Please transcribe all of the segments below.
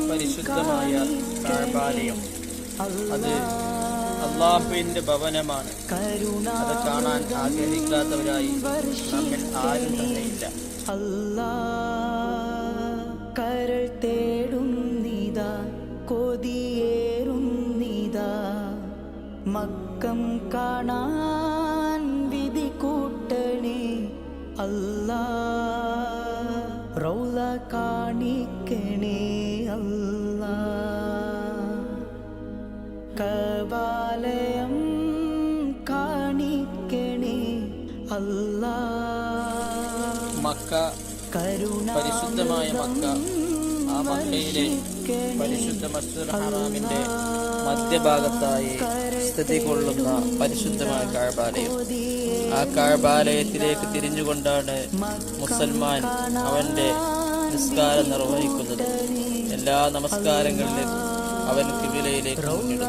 പരിശുദ്ധമായ കഅബാലയം അത് അല്ലാഹുവിന്റെ ഭവനമാണ്. അത് കാണാൻ ആഗ്രഹിക്കാത്തവരായി നമ്മിൽ ആരും തന്നെയില്ല. കരൾ തേടുന്നിതാ, കൊതിയേറുന്നിതാ, മക്കം കാണാൻ വിധി കൂട്ടണേ അല്ലാ, റൗള കാണിക്കണേ അല്ലാ. കഅബാലയം കാണിക്കണേ അല്ലാ. മക്ക, പരിശുദ്ധമായ മക്ക, ആ മക്കയിലെ പരിശുദ്ധ മസ്ജിദുൽ ഹറാമിന്റെ മധ്യഭാഗത്തായി സ്ഥിതി കൊള്ളുന്ന പരിശുദ്ധമായ കഅബാലയം. ആ കഅബാലയത്തിലേക്ക് തിരിഞ്ഞുകൊണ്ടാണ് മുസൽമാൻ അവന്റെ നിസ്കാരം നിർവഹിക്കുന്നത്. എല്ലാ നമസ്കാരങ്ങളിലും അവൻ കിബിലയിലേക്ക് മുന്നിടുന്നു.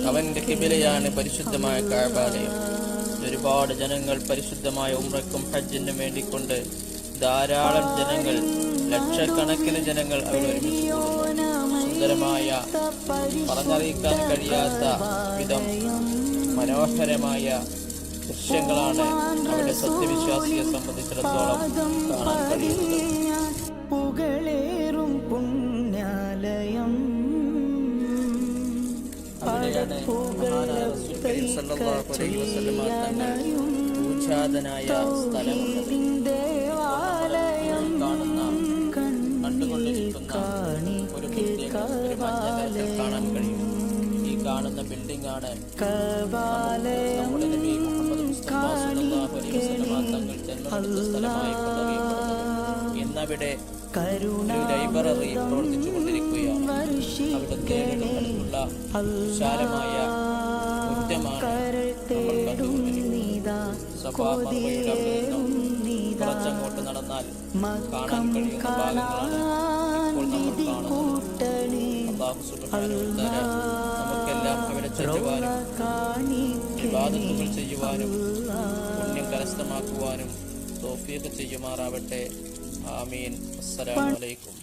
അവന്റെ കിബിലയാണ് പരിശുദ്ധമായ കഅബാലയം. ഒരുപാട് ജനങ്ങൾ പരിശുദ്ധമായ ഉംറയ്ക്കും ഹജ്ജിനും വേണ്ടിക്കൊണ്ട് ധാരാളം ജനങ്ങൾ, ലക്ഷക്കണക്കിന് ജനങ്ങൾ അവിടെ ഒരുമിച്ച് കൂടുന്നു. സുന്ദരമായ, പറഞ്ഞറിയിക്കാൻ കഴിയാത്ത വിധം മനോഹരമായ ദൃശ്യങ്ങളാണ് അവിടെ സത്യവിശ്വാസിയെ സംബന്ധിച്ചിടത്തോളം കാണാൻ കഴിയുന്നത്. അവിടെയാണ് മഹാനായ റസൂൽ കരീം സല്ലല്ലാഹു അലൈഹി വസല്ലമ തങ്ങൾ പൂജാതനായ സ്ഥലമുള്ളത്. കണ്ടുകൊണ്ടിരിക്കുന്ന ഒരു പ്രത്യേക ഒരു മഞ്ഞ കാണാൻ കഴിയും. ഈ കാണുന്ന ബിൽഡിംഗ് ആണ് നമ്മുടെ നബി മുഹമ്മദ് മുസ്തഫ സല്ലല്ലാഹു അലൈഹി വസല്ലമ തങ്ങൾ ജന്മമെടുത്ത സ്ഥലമായി കൊണ്ടുപോകുന്നത്. ഇന്നവിടെ ഒരു ലൈബ്രറി പ്രവർത്തിച്ചു കൊണ്ടിരിക്കുകയാണ്. അവിടുത്തെ അടുത്തുള്ള വിശാലമായ മുറ്റമാണ് നമ്മൾ കണ്ടുകൊണ്ടിരിക്കുന്നത്. സഫാ മർവയുടെ അവിടെ നിന്നും കുറച്ചങ്ങോട്ട് നടന്നാൽ കാണാൻ കഴിയുന്ന ഭാഗങ്ങളാണ് ഇപ്പോൾ നമ്മൾ കാണുന്നത്. അല്ലാഹു സുബ്ഹാനഹു വ തആല നമുക്കെല്ലാം അവിടെ ചെല്ലുവാനും ഇബാദത്തുകൾ ചെയ്യുവാനും പുണ്യം കരസ്ഥമാക്കുവാനും തൗഫീഖ് ചെയ്യുമാറാവട്ടെ. ആമീൻ. അസ്സലാമു അലൈക്കും.